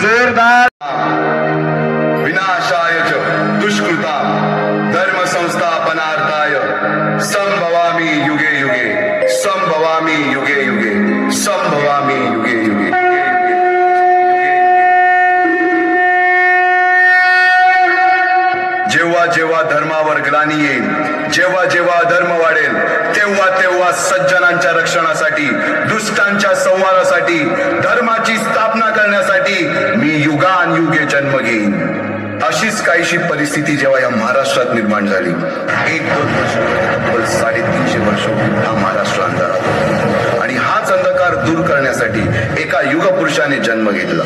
जोरदार। विनाशाय च दुष्कृता धर्म संस्थापनार्थाय संभवामि युगे युगे, संभवामि युगे युगे, संभवामि युगे युगे। जेव्हा जेव्हा धर्मावर ग्लानी येईल, जेव्हा जेव्हा धर्म वाढेल तेव्हा तेव्हा सज्जनांच्या रक्षणासाठी, दुष्टांच्या संहारासाठी, धर्माची स्थापना करण्यासाठी मी युगानयुगे जन्म घेईन. अशीच काहीशी परिस्थिती जेव्हा या महाराष्ट्रात निर्माण झाली, 1-2 वर्ष, तब्बल 350 वर्ष हा महाराष्ट्र अंधारात होता. आणि हाच अंधकार दूर करण्यासाठी एका युगपुरुषाने जन्म घेतला.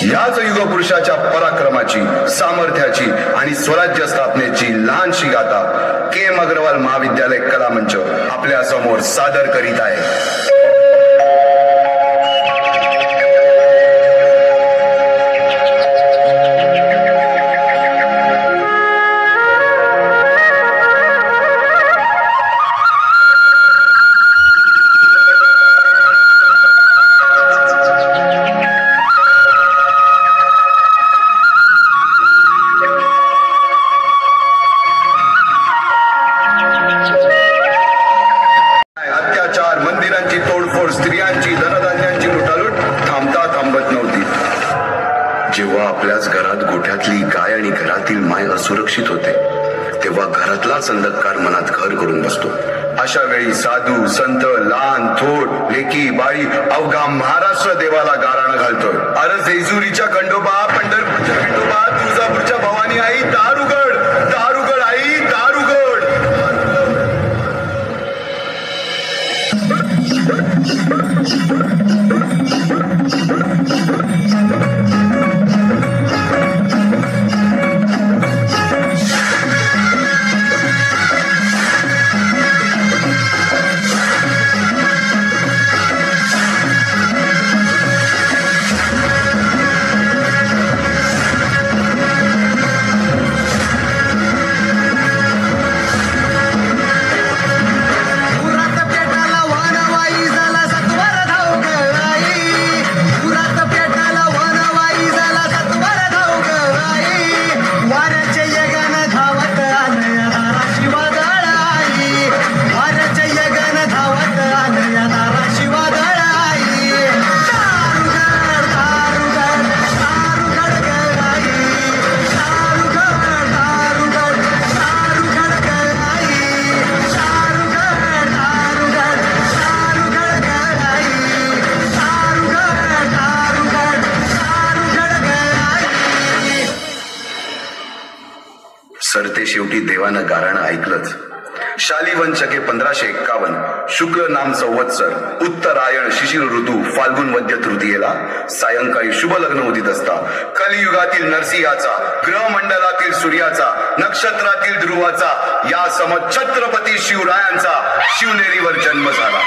याच युगपुरुषाच्या पराक्रमाची, सामर्थ्याची आणि स्वराज्य स्थापनेची लहानशी गाथा KM अग्रवाल महाविद्यालय कला मंच आपल्या समोर सादर करीत आहे. मंदिरांची तोडफोड, स्त्रियांची, धनधान्यांची लुटालूट थांबत नव्हती. जेव्हा आपल्याच घरात गोठ्यातली गाय आणि घरातील माय असुरक्षित होते, तेव्हा घरातलाच अंधकार मनात घर करून बसतो. अशा वेळी साधू, संत, लहान थोर, लेकी, बाळी अवघा महाराष्ट्र देवाला गाराणं घालतोय. अरे जेजुरीच्या खंडोबा, पंढरपूरच्या विठोबा, तुळजापूरच्या भवानी आई, दारुगड, दारुगड आई, दारुगड. सरते शेवटी देवानं गाराणं ऐकलंच. शालिवन शके 1551 शुक्ल नाम संवत्सर, उत्तरायण शिशिर ऋतू, फाल्गुन वद्य तृतीयेला सायंकाळी शुभ लग्न उदित असता कलियुगातील नरसिंहाचा, ग्रहमंडलातील सूर्याचा, नक्षत्रातील ध्रुवाचा, या सम छत्रपती शिवरायांचा शिवनेरीवर जन्म झाला.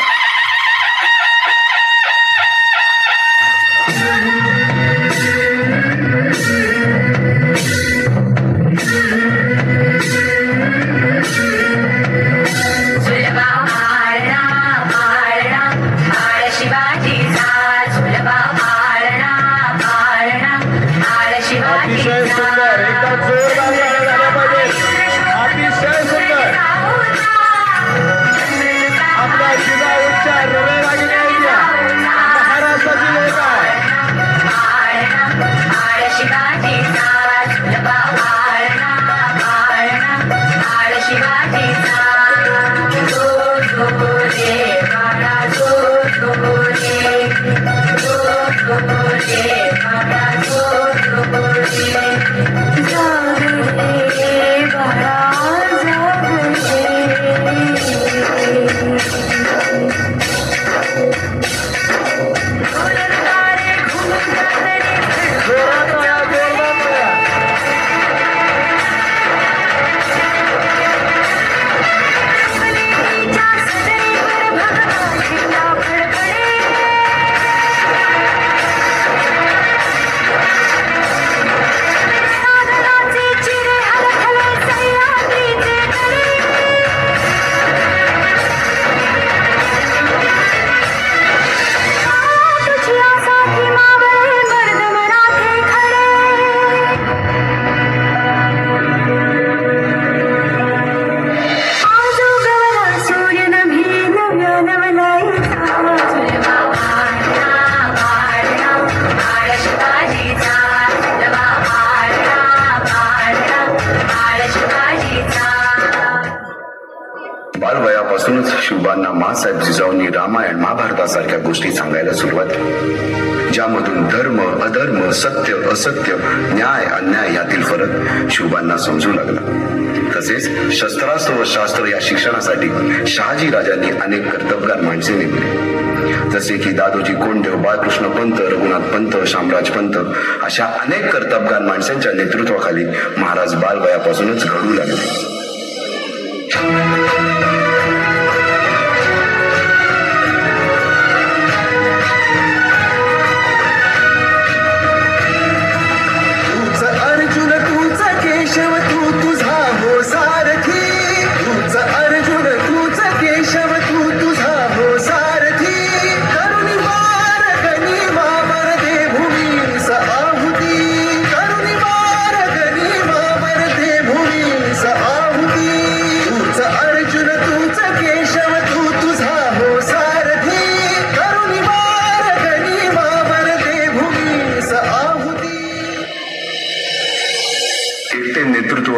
अतिशय सुंदर, एकदम जोरदार झाला पाहिजे. अतिशय सुंदर. आपला जिल्हा उच्चार रवे लागेल. महाराष्ट्राची लेख आहे. तेव्हापासूनच शिवबांना माँसाहेब जिजाऊंनी रामायण महाभारतासारख्या गोष्टी सांगायला सुरुवात केली, ज्यामधून धर्म अधर्म, सत्य असत्य, न्याय अन्याय यातील फरक शिवबांना समजू लागला. तसेच शस्त्रास्त्र व शास्त्र या शिक्षणासाठी शहाजी राजांनी अनेक कर्तबगार माणसे नेमली, जसे की दादोजी कोंडदेव, बाळकृष्ण पंत, रघुनाथ पंत, शामराज पंत अशा अनेक कर्तबगार माणसांच्या नेतृत्वाखाली महाराज बालवयापासूनच घडू लागले.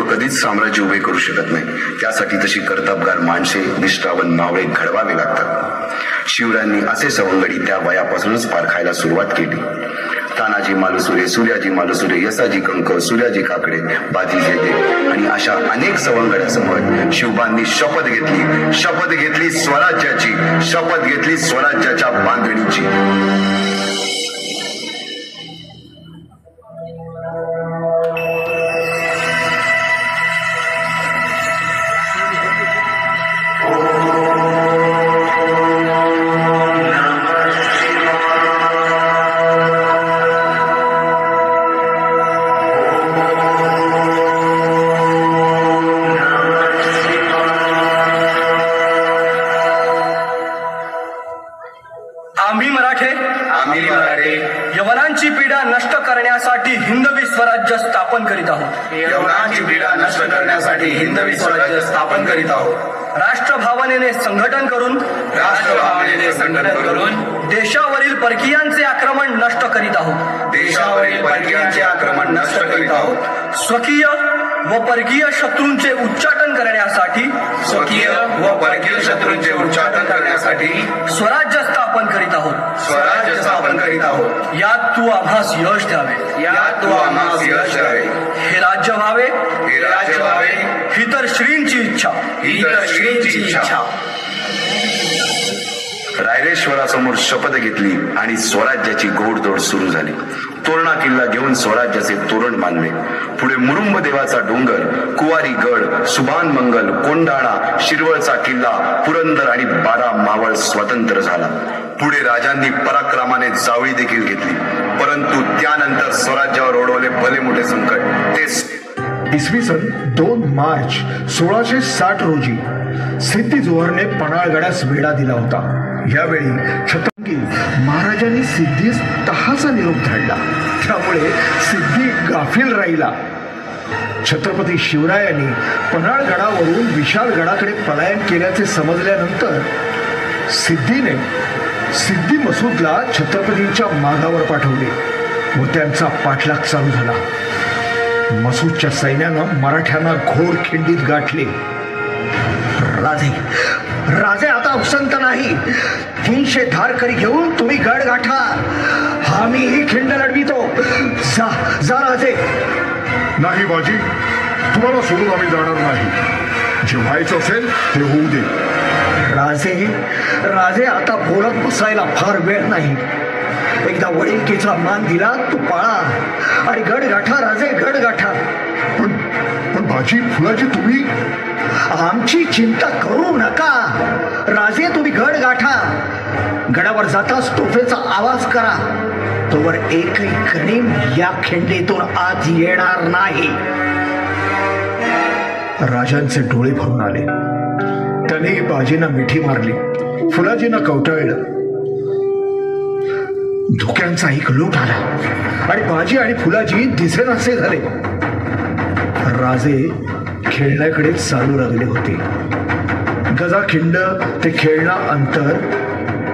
कधीच साम्राज्य उभे करू शकत नाही. त्यासाठी तशी कर्तबगार माणसे, निष्ठावंत मावळे घडवावे लागतात. शिवरायांनी असे सवंगडी त्या वयापासूनच पारखायला सुरुवात केली. तानाजी मालुसुरे, सूर्याजी मालुसुरे, यसाजी कंक, सूर्याजी काकडे, बाजी जेते आणि अशा अनेक सवंगड्यासमोर शिवबांनी शपथ घेतली स्वराज्याची, शपथ घेतली स्वराज्याच्या बांधणीची. यवनांची पीडा नष्ट करण्यासाठी हिंदवी स्वराज्य स्थापन करीत आहोत. यवनांची पीडा नष्ट करण्यासाठी हिंदवी स्वराज्य स्थापन करीत आहोत. राष्ट्रभावनेने संघटन करून देशावरील परकीयांचे आक्रमण नष्ट करीत आहोत. देशावरील परकीयांचे आक्रमण नष्ट करीत आहोत. स्वकीय व परकीय शत्रूंचे उच्चाटन करण्यासाठी स्वराज्य स्थापन करीत आहोत. यात तू आम्हास यश द्यावे. हे राज्य व्हावे ही तर श्रींची इच्छा. रायरेश्वरासमोर शपथ घेतली आणि स्वराज्याची घोडदौड सुरू झाली. तोरणा किल्ला घेऊन स्वराज्याचे तोरण बांधले. पुढे मुरुंब देवाचा डोंगर, कुवारी गड, सुभान मंगल, कोंढाणा, शिरवळचा किल्ला, पुरंदर आणि 12 मावळ स्वतंत्र झाला. पुढे राजांनी पराक्रमाने जावळी देखील घेतली. परंतु त्यानंतर स्वराज्यावर ओढवले भले मोठे संकट. ते इसवी सन 2 मार्च 1660 रोजी सिद्धी जोहरने पन्हाळगडास वेढा दिला होता. यावेळी छत्रपती महाराजांनी सिद्धीस तहाचा निरोप धाडला. त्यामुळे सिद्धी गाफील राहिला. छत्रपती शिवरायांनी पन्हाळगडावरून विशाळगडाकडे पलायन केल्याचे समजल्यानंतर सिद्धी मसूदला छत्रपतींच्या मागावर पाठवले व त्यांचा पाठलाग चालू झाला. मसूदच्या सैन्यानं मराठ्यांना घोर खिंडीत गाठले. राजे आता उसंत नाही. 300 धारकरी घेऊन तुम्ही गड गाठा. आम्ही ही खिंड लढवितो. जा राजे. नाही बाजी, तुम्हाला सोडून आम्ही जाणार नाही. जे व्हायचं असेल ते होऊ दे. राजे आता बोलत बसायला फार वेळ नाही. एकदा वडिलकीचा मान दिला तो पाळा आणि गड गाठा राजे, गड गाठा. पण बाजी, फुलाजी, तुम्ही आमची चिंता करू नका. राजे तुम्ही गड गाठा. गडावर जाताच तोफेचा आवाज करा. तोवर एकही कणीम या खिंडीतून आत येणार नाही. राजांचे डोळे भरून आले. त्याने बाजींना मिठी मारली. फुलाजींना कवटाळलं. धुक्यांचा एक लोट आला आणि बाजी आणि फुलाजी दिसेनासे झाले. राजे खेळण्याकडे चालू लागले होते. गजाखिंड ते खेळणा अंतर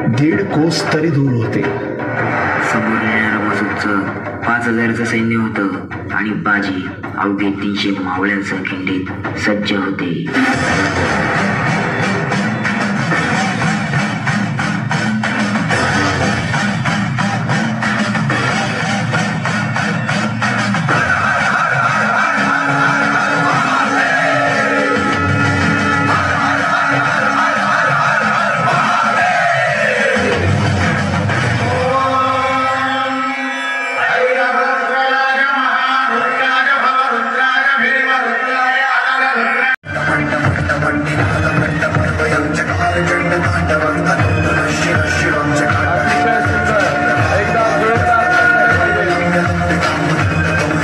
1.5 कोस तरी दूर होते. समोर येणाऱ्या मसूदचं 5000चं सैन्य होतं आणि बाजी अवघे 300 मावळ्यांच्या खिंडीत सज्ज होते. अतिशय सुंदर एकदा जोरदार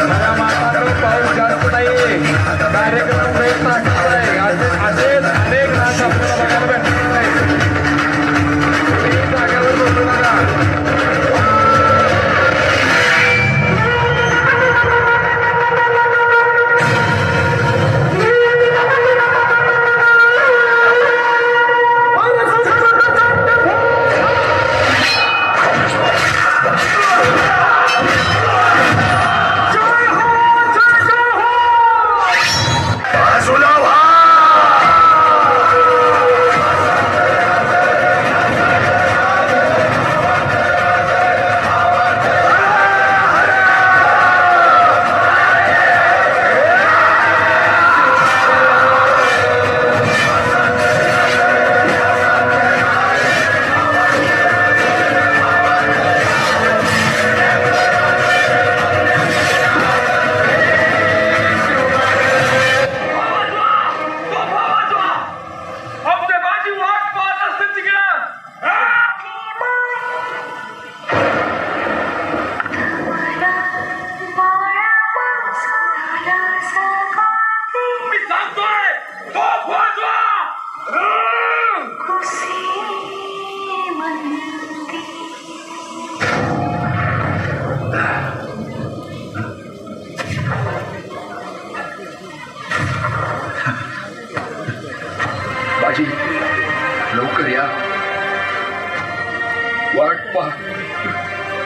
मला मात्र पाऊस जास्त नाही कार्यक्रम प्रयत्न असेच अनेक नाच आपल्याला बघायला भेटणार नाही तुम्ही जागेवर बसू नका बाजी लवकर या वाट पहा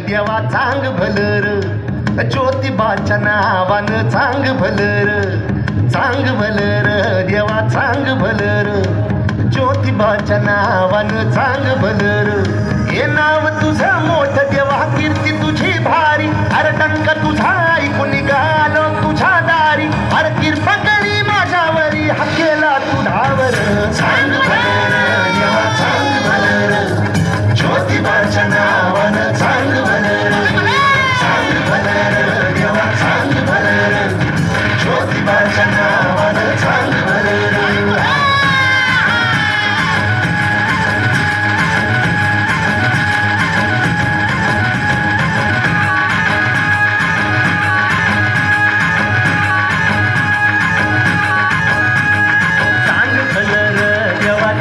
देवा चांग भलर ज्योतिबाच्या नावानं चांग भलर देवा चांग भलर ज्योतिबाच्या नावानं चांग भलर हे नाव तुझं मोठ देवा कीर्ती तुझी भारी अरे टंक तुझा ऐकून निघालो तुझ्या दारी अरे कृपा करी माझ्यावरी हकेला तुझावर चांग भलर देवा चांग भलर ज्योतिबाच्या नावानं चांग भलर देवा चांग भलर ज्योतिबाच्या नावानं चांग भलर देवा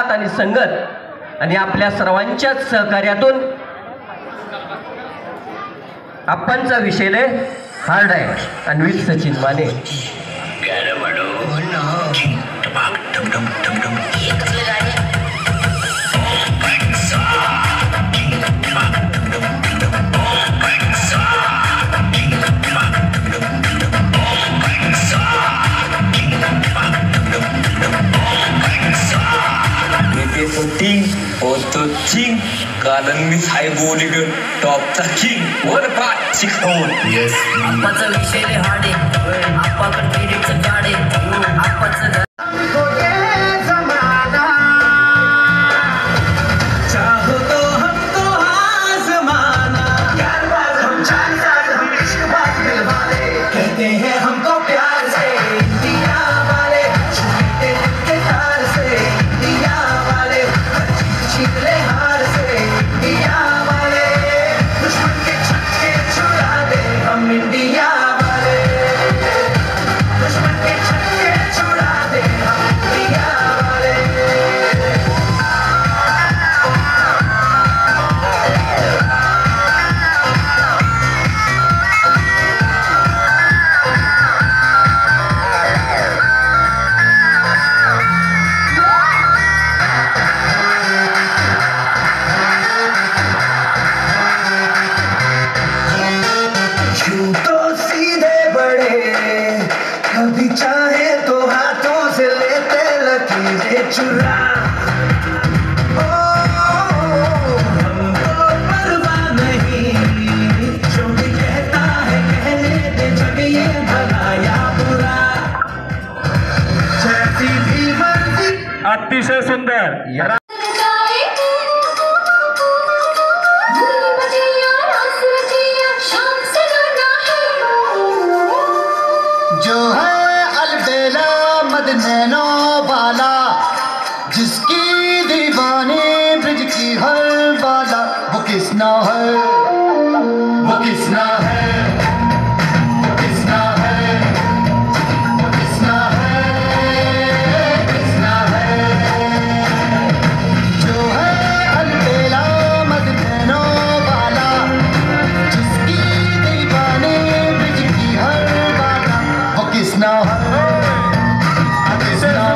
साथ आणि संगत आणि आपल्या सर्वांच्याच सहकार्यातून आपणचा विषय लय हार्ड आहे. आणि विथ सचिन माने King, कारण मी हाय बोलीगड टॉपचा किंग वर पाठ शिकवून. येस आप्पाचा विषय लय हार्ड आहे. आप्पाकडे क्रेडिटचं कार्ड आहे. आप्पाचं कभी चाहे तो हाथों से लेते लकीरें चुरा. हमको परवाह नहीं जो भी कहता है कहने दे जग ये भला या बुरा. जैसी भी मर्जी. अतिशय सुंदर. जो है अलबेला मद नैनो वाला जिसकी दीवानी ब्रिज की हर वाला वो किसना है वो किसना है वो किसना है वो किसना है किसना है. जो है अलबेला मद नैनो वाला जिसकी दीवानी ब्रिज की हर वाला वो किसना है किसना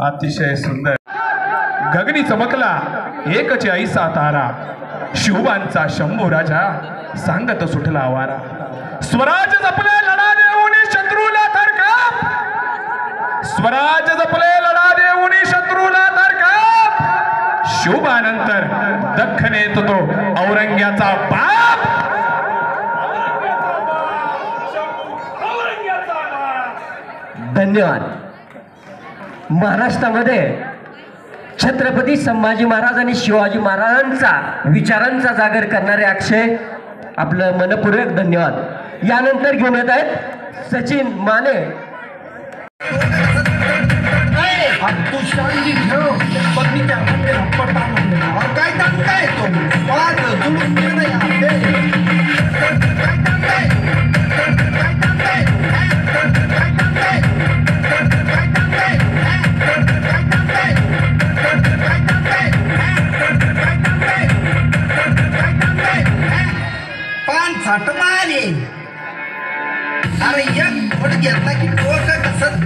अतिशय सुंदर. गगनी चमकला एकच ऐसा तारा, शिवबांचा शंभू राजा सांगत सुटला वारा. स्वराज जपले लढा देऊनी शत्रूला थरकाप, स्वराज जपले लढा देऊनी शत्रूला थरकाप. शिवबानंतर दख्खनेत तो औरंग्याचा बाप. धन्यवाद. महाराष्ट्रामध्ये छत्रपती संभाजी महाराज आणि शिवाजी महाराजांचा विचारांचा जागर करणारे अक्षय, आपलं मनपूर्वक धन्यवाद. यानंतर घेऊन येत आहेत सचिन माने. अरे एक थोड घेतला की डोकं कसं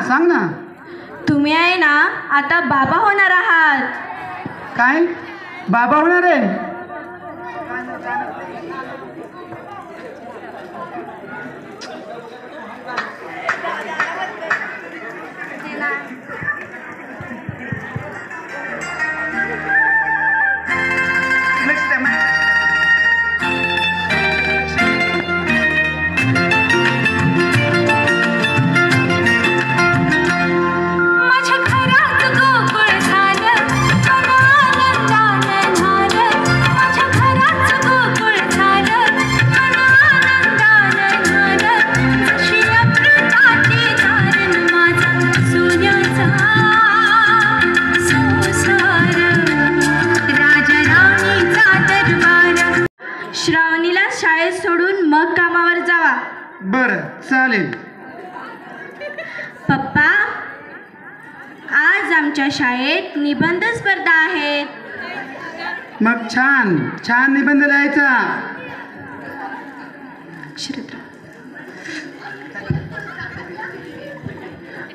सांग ना. तुम्ही आहे ना आता बाबा होणार आहात. काय बाबा होणार आहे? श्रावणीला शाळेत सोडून मग कामावर जावा. बरं चालेल. पप्पा, आज आमच्या शाळेत निबंध स्पर्धा आहेत. मग छान छान निबंध लिहायचा.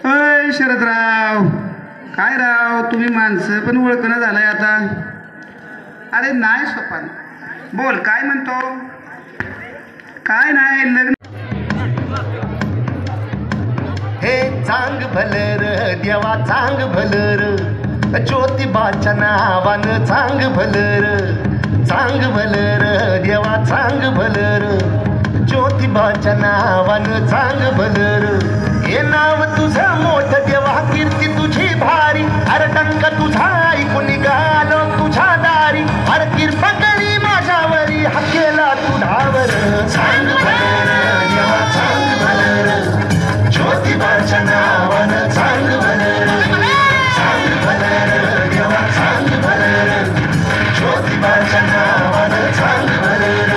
अय शरदराव, काय राव तुम्ही माणसं पण ओळखणं झालंय आता. अरे नाही सोपान, बोल काय म्हणतो. काय नाही लग्न. हे चांग भलर देवा चांग भलर, ज्योतिबाच्या नावानं चांग भलर. चांग भलर देवा चांग भलर, ज्योतिबाच्या नावानं चांग भलर. हे नाव तुझं मोठं देवा कीर्ती तुझी भारी, अरे टंक तुझा ऐकून निघालो तुझ्या ज्योतिबाच्या नावानं चांग भलं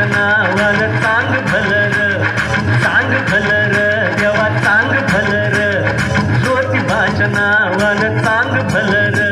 नावानं चांग भलर चांग भलर देवा चांग भलर ज्योतिबाच्या नावानं चांग भलर